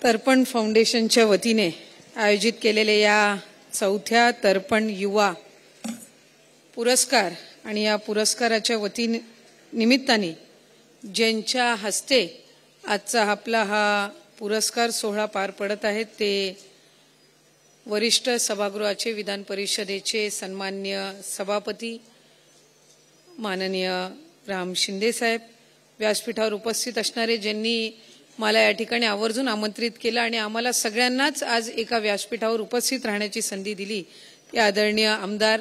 तर्पण फाउंडेशनच्या वतीने आयोजित केलेले या चौथ्या तर्पण युवा पुरस्कार आणि या पुरस्काराच्या निमित्ताने ज्यांच्या हस्ते आजचा आपला हा पुरस्कार सोहळा पार पडत आहे ते वरिष्ठ सभागृहाचे विधान परिषदेचे सन्माननीय सभापती माननीय राम शिंदे साहेब, व्यासपीठावर उपस्थित असणारे ज्यांनी मला या ठिकाणी आवर्जून आमंत्रित केलं आणि आम्हाला सगळ्यांनाच आज एका व्यासपीठावर उपस्थित राहण्याची संधी दिली ते आदरणीय आमदार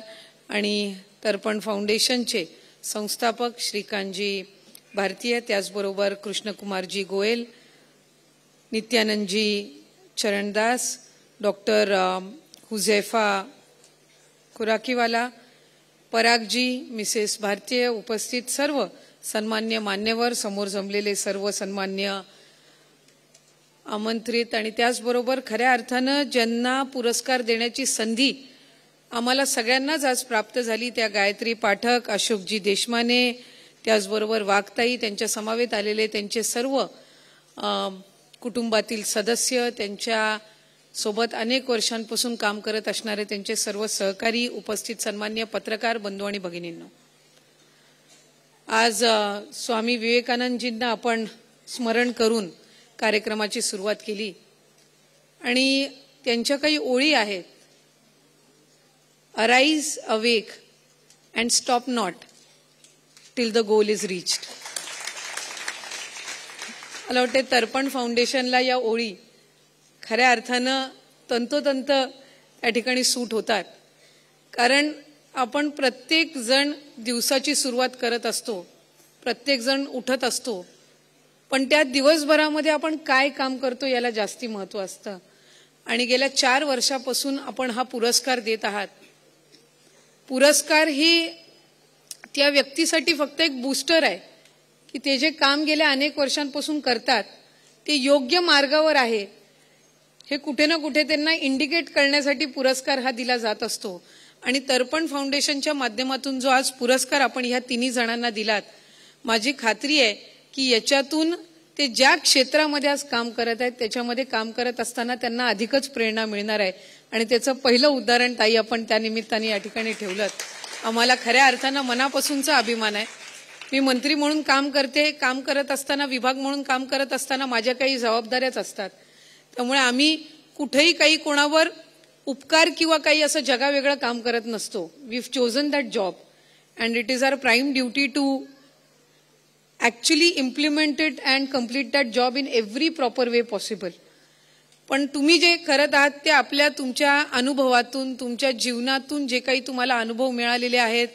आणि तर्पण फाउंडेशनचे संस्थापक श्रीकांतजी भारतीय, त्याचबरोबर कृष्णकुमारजी गोयल, नित्यानंदजी चरणदास, डॉक्टर हुजैफा खुराकीवाला, परागजी, मिसेस भारतीय, उपस्थित सर्व सन्मान्य मान्यवर, समोर जमलेले सर्व सन्मान्य आमंत्रित आणि त्याचबरोबर खऱ्या अर्थानं ज्यांना पुरस्कार देण्याची संधी आम्हाला सगळ्यांनाच आज प्राप्त झाली त्या गायत्री पाठक, अशोकजी देशमाने, त्याचबरोबर वाघताई, त्यांच्या समवेत आलेले त्यांचे सर्व कुटुंबातील सदस्य, त्यांच्या सोबत अनेक वर्षांपासून काम करत असणारे त्यांचे सर्व सहकारी, उपस्थित सन्मान्य पत्रकार बंधू आणि भगिनींनो, आज स्वामी विवेकानंदजींना आपण स्मरण करून कार्यक्रमाची सुरुवात केली आणि त्यांच्या काही ओळी आहेत. Arise, awake and stop not till the goal is reached. मला वाटते तर्पण फाउंडेशनला या ओळी खऱ्या अर्थानं तंतोतंत या ठिकाणी सूट होतात, कारण आपण प्रत्येक जण दिवसाची सुरुवात करत असतो, प्रत्येक जण उठत असतो, पण त्या दिवसभरामध्ये आपण काय काम करतो याला जास्ती महत्त्व असतं. आणि गेल्या 4 वर्षापासून आपण हा पुरस्कार देत आहात. पुरस्कार ही त्या व्यक्तीसाठी फक्त एक बूस्टर आहे की ते जे काम गेल्या अनेक वर्षांपासून करतात ते योग्य मार्गावर आहे हे कुठे ना कुठे त्यांना इंडिकेट करण्यासाठी पुरस्कार हा दिला जात असतो. आणि तर्पण फाउंडेशनच्या माध्यमातून जो आज पुरस्कार आपण ह्या तिन्ही जणांना दिलात, माझी खात्री आहे की याच्यातून ते ज्या क्षेत्रामध्ये आज काम करत आहेत त्याच्यामध्ये काम करत असताना त्यांना अधिकच प्रेरणा मिळणार आहे. आणि त्याचं पहिलं उदाहरण ताई आपण त्या निमित्ताने या ठिकाणी ठेवलं. आम्हाला खऱ्या अर्थानं मनापासूनचा अभिमान आहे. मी मंत्री म्हणून काम करते, काम करत असताना विभाग म्हणून काम करत असताना माझ्या काही जबाबदाऱ्याच असतात. त्यामुळे आम्ही कुठेही काही कोणावर उपकार किंवा काही असं जगावेगळं काम करत नसतो. We have chosen that job and it is our prime duty to actually implement it and complete that job in every proper way possible. पण तुम्ही जे करत आहात ते आपल्या तुमच्या अनुभवातून, तुमच्या जीवनातून जे काही तुम्हाला अनुभव मिळालेले आहेत,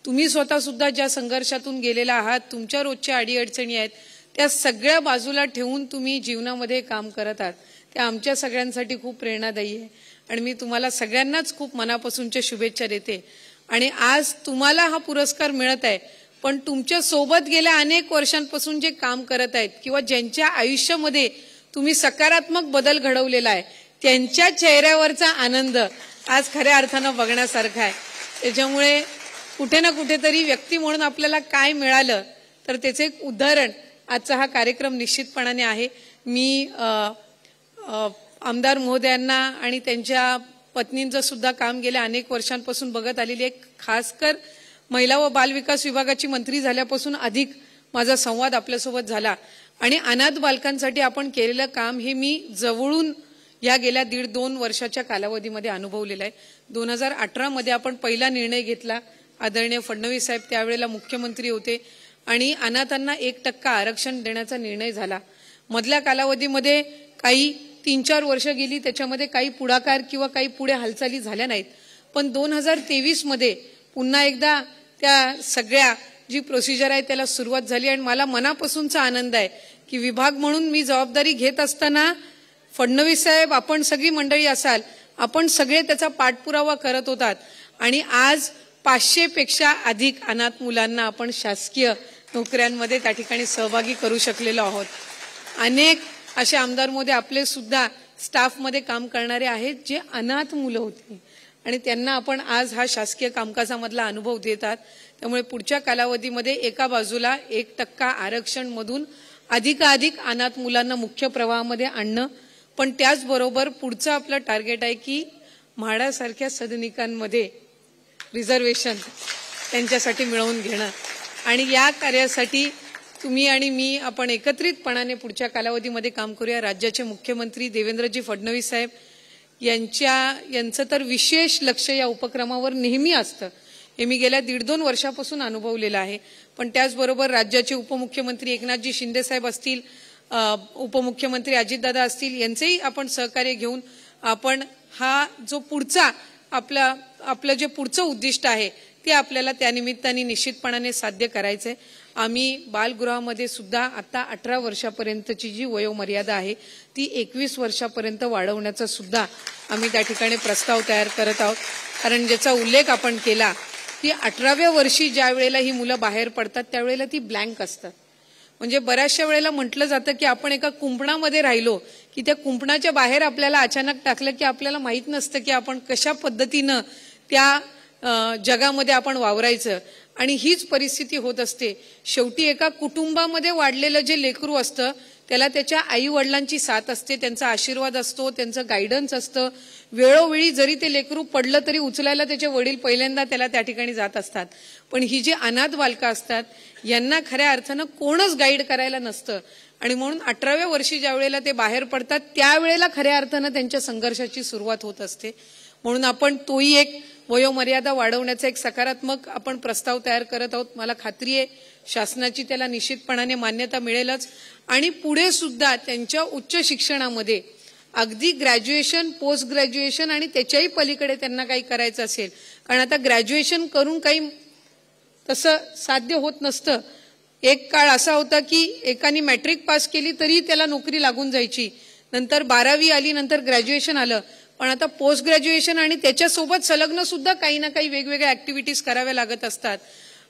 तुम्ही स्वतः सुद्धा ज्या संघर्षातून गेलेला आहात, तुमच्या रोजच्या अडीअडचणी आहेत, त्या सगळ्या बाजूला ठेवून तुम्ही जीवनामध्ये काम करत आहात. त्या आमच्या सगळ्यांसाठी खूप प्रेरणादायी आहे आणि मी तुम्हाला सगळ्यांनाच खूप मनापासूनच्या शुभेच्छा देते. आणि आज तुम्हाला हा पुरस्कार मिळत आहे, पण तुमच्या सोबत गेल्या अनेक वर्षांपासून जे काम करत आहेत किंवा ज्यांच्या आयुष्यामध्ये तुम्ही सकारात्मक बदल घडवलेला आहे त्यांच्या चेहऱ्यावरचा आनंद आज खऱ्या अर्थानं बघण्यासारखा आहे. त्याच्यामुळे कुठे ना कुठेतरी व्यक्ती म्हणून आपल्याला काय मिळालं तर त्याचे एक उदाहरण आजचा हा कार्यक्रम निश्चितपणाने आहे. मी आमदार महोदयांना आणि त्यांच्या पत्नींचं सुद्धा काम गेल्या अनेक वर्षांपासून बघत आलेली आहे. खासकर महिला व बालविकास विभागाची मंत्री झाल्यापासून अधिक माझा संवाद आपल्यासोबत झाला आणि अनाथ बालकांसाठी आपण केलेलं काम हे मी जवळून या गेल्या 1.5-2 वर्षाच्या कालावधीमध्ये अनुभवलेलं आहे. 2018 मध्ये आपण पहिला निर्णय घेतला. आदरणीय फडणवीस साहेब त्यावेळेला मुख्यमंत्री होते आणि अनाथांना 1% आरक्षण देण्याचा निर्णय झाला. मधल्या कालावधीमध्ये काही 3-4 वर्ष गेली, त्याच्यामध्ये काही पुढाकार किंवा काही पुढे हालचाली झाल्या नाहीत. पण 2023 मध्ये पुन्हा एकदा त्या सगळ्या जी प्रोसिजर आहे त्याला सुरुवात झाली आणि मला मनापासूनचा आनंद आहे की विभाग म्हणून मी जबाबदारी घेत असताना फडणवीस साहेब, आपण सगळी मंडळी असाल, आपण सगळे त्याचा पाठपुरावा करत होतात आणि आज 500 पेक्षा अधिक अनाथ मुलांना आपण शासकीय नोकऱ्यांमध्ये त्या ठिकाणी सहभागी करू शकलेलो आहोत. अनेक असे आमदार मोदी आपले सुद्धा स्टाफमध्ये काम करणारे आहेत जे अनाथ मुलं होती आणि त्यांना आपण आज हा शासकीय कामकाजामधला अनुभव देतात. त्यामुळे पुढच्या कालावधीमध्ये एका बाजूला 1% आरक्षण मधून अधिकाधिक अनाथ मुलांना मुख्य प्रवाहामध्ये आणणं, पण त्याचबरोबर पुढचं आपलं टार्गेट आहे की म्हाडासारख्या सदनिकांमध्ये रिझर्वेशन त्यांच्यासाठी मिळवून घेणं आणि या कार्यासाठी तुम्ही आणि मी आपण एकत्रितपणाने पुढच्या कालावधीमध्ये काम करूया. राज्याचे मुख्यमंत्री देवेंद्रजी फडणवीस साहेब यांचं तर विशेष लक्ष या उपक्रमावर नेहमी असतं. हे मी गेल्या 1.5-2 वर्षापासून अनुभवलेलं आहे. पण त्याचबरोबर राज्याचे उपमुख्यमंत्री एकनाथजी शिंदे साहेब असतील, उपमुख्यमंत्री अजितदादा असतील, यांचेही आपण सहकार्य घेऊन आपण हा जो पुढचा आपलं जे पुढचं उद्दिष्ट आहे ते आपल्याला त्यानिमित्ताने निश्चितपणाने साध्य करायचंय. आम्ही बालगृहामध्ये सुद्धा आता 18 वर्षापर्यंतची जी वयोमर्यादा आहे ती 21 वर्षापर्यंत वाढवण्याचा सुद्धा आम्ही त्या ठिकाणी प्रस्ताव तयार करत आहोत. कारण ज्याचा उल्लेख आपण केला की 18व्या वर्षी ज्या वेळेला ही मुलं बाहेर पडतात त्यावेळेला ती ब्लँक असतात. म्हणजे बऱ्याचशा वेळेला म्हटलं जातं की आपण एका कुंपणामध्ये राहिलो की त्या कुंपणाच्या बाहेर आपल्याला अचानक टाकलं की आपल्याला माहित नसतं की आपण कशा पद्धतीनं त्या जगामध्ये आपण वावरायचं. आणि हीच परिस्थिती होत असते. शेवटी एका कुटुंबामध्ये वाढलेलं जे लेकरू असतं त्याला त्याच्या आई वडिलांची साथ असते, त्यांचा आशीर्वाद असतो, त्यांचं गायडन्स असतं. वेळोवेळी जरी ते लेकरू पडलं तरी उचलायला त्याचे वडील पहिल्यांदा त्याला त्या ठिकाणी जात असतात. पण ही जी अनाथ बालकं असतात यांना खऱ्या अर्थानं कोणच गाईड करायला नसतं. आणि म्हणून 18व्या वर्षी ज्या वेळेला ते बाहेर पडतात त्यावेळेला खऱ्या अर्थानं त्यांच्या संघर्षाची सुरुवात होत असते. म्हणून आपण तोही एक वयोमर्यादा वाढवण्याचा एक सकारात्मक आपण प्रस्ताव तयार करत आहोत. मला खात्री आहे शासनाची त्याला निश्चितपणाने मान्यता मिळेलच. आणि पुढे सुद्धा त्यांच्या उच्च शिक्षणामध्ये अगदी ग्रॅज्युएशन, पोस्ट ग्रॅज्युएशन आणि त्याच्याही पलीकडे त्यांना काही करायचं असेल, कारण आता ग्रॅज्युएशन करून काही तसं साध्य होत नसतं. एक काळ असा होता की एकाने मॅट्रिक पास केली तरी त्याला नोकरी लागून जायची, नंतर 12वी आली, नंतर ग्रॅज्युएशन आलं. पण आता पोस्ट ग्रॅज्युएशन आणि त्याच्यासोबत संलग्न सुद्धा काही ना काही वेगवेगळ्या ऍक्टिव्हिटीज कराव्या लागत असतात.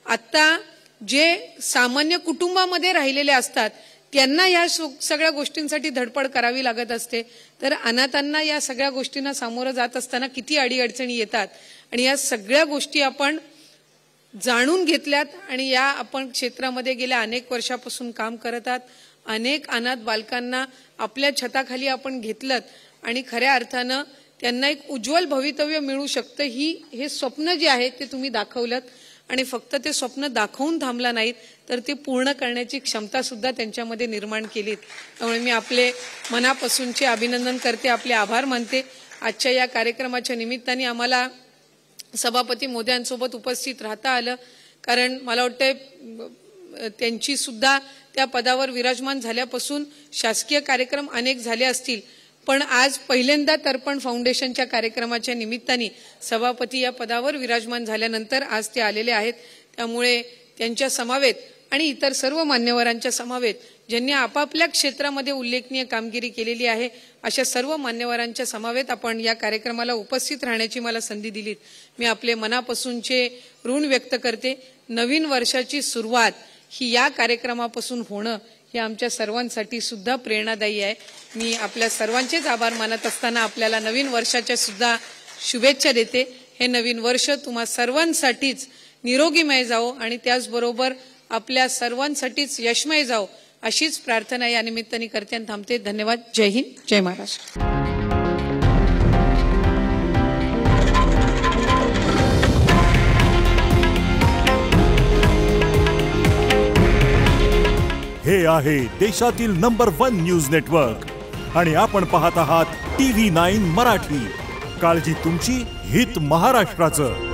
आता जे सामान्य कुटुंबामध्ये राहिलेले असतात त्यांना या सगळ्या गोष्टींसाठी धडपड करावी लागत असते. तर अनाथांना या सगळ्या गोष्टींना सामोरं जात असताना किती अडीअडचणी येतात आणि या सगळ्या गोष्टी आपण जाणून घेतल्यात आणि या आपण क्षेत्रामध्ये गेल्या अनेक वर्षापासून काम करत आहात. अनेक अनाथ बालकांना आपल्या छताखाली आपण घेतलं आणि खऱ्या अर्थानं त्यांना एक उज्ज्वल भवितव्य मिळू शकतं हे स्वप्न जे आहे ते तुम्ही दाखवलं. आणि फक्त ते स्वप्न दाखवून थांबला नाहीत तर ते पूर्ण करण्याची क्षमता सुद्धा त्यांच्यामध्ये निर्माण केलीत. त्यामुळे मी आपले मनापासूनचे अभिनंदन करते, आपले आभार मानते. आजच्या या कार्यक्रमाच्या निमित्ताने आम्हाला सभापती मोदयांसोबत उपस्थित राहता आलं, कारण मला वाटतं त्यांची सुद्धा त्या पदावर विराजमान झाल्यापासून शासकीय कार्यक्रम अनेक झाले असतील, पण आज पहिल्यांदा तर्पण फाउंडेशनच्या कार्यक्रमाच्या निमित्ताने सभापती या पदावर विराजमान झाल्यानंतर आज ते आलेले आहेत. त्यामुळे त्यांच्या समवेत आणि इतर सर्व मान्यवरांच्या समवेत ज्यांनी आपापल्या क्षेत्रामध्ये उल्लेखनीय कामगिरी केलेली आहे अशा सर्व मान्यवरांच्या समवेत आपण या कार्यक्रमाला उपस्थित राहण्याची मला संधी दिलीत. मी आपले मनापासूनचे ऋण व्यक्त करते. नवीन वर्षाची सुरुवात ही या कार्यक्रमापासून होणं हे आमच्या सर्वांसाठी सुद्धा प्रेरणादायी आहे. मी आपल्या सर्वांचेच आभार मानत असताना आपल्याला नवीन वर्षाच्या सुद्धा शुभेच्छा देते. हे नवीन वर्ष तुम्हा सर्वांसाठीच निरोगीमय जावो आणि त्याचबरोबर आपल्या सर्वांसाठीच यशमय जावो अशीच प्रार्थना या निमित्ताने करते आणि थांबते. धन्यवाद. जय हिंद, जय महाराष्ट्र. हे आहे देशातील नंबर 1 न्यूज नेटवर्क आणि आपण पाहत आहात TV9 मराठी. काळजी तुमची, हित महाराष्ट्राचं.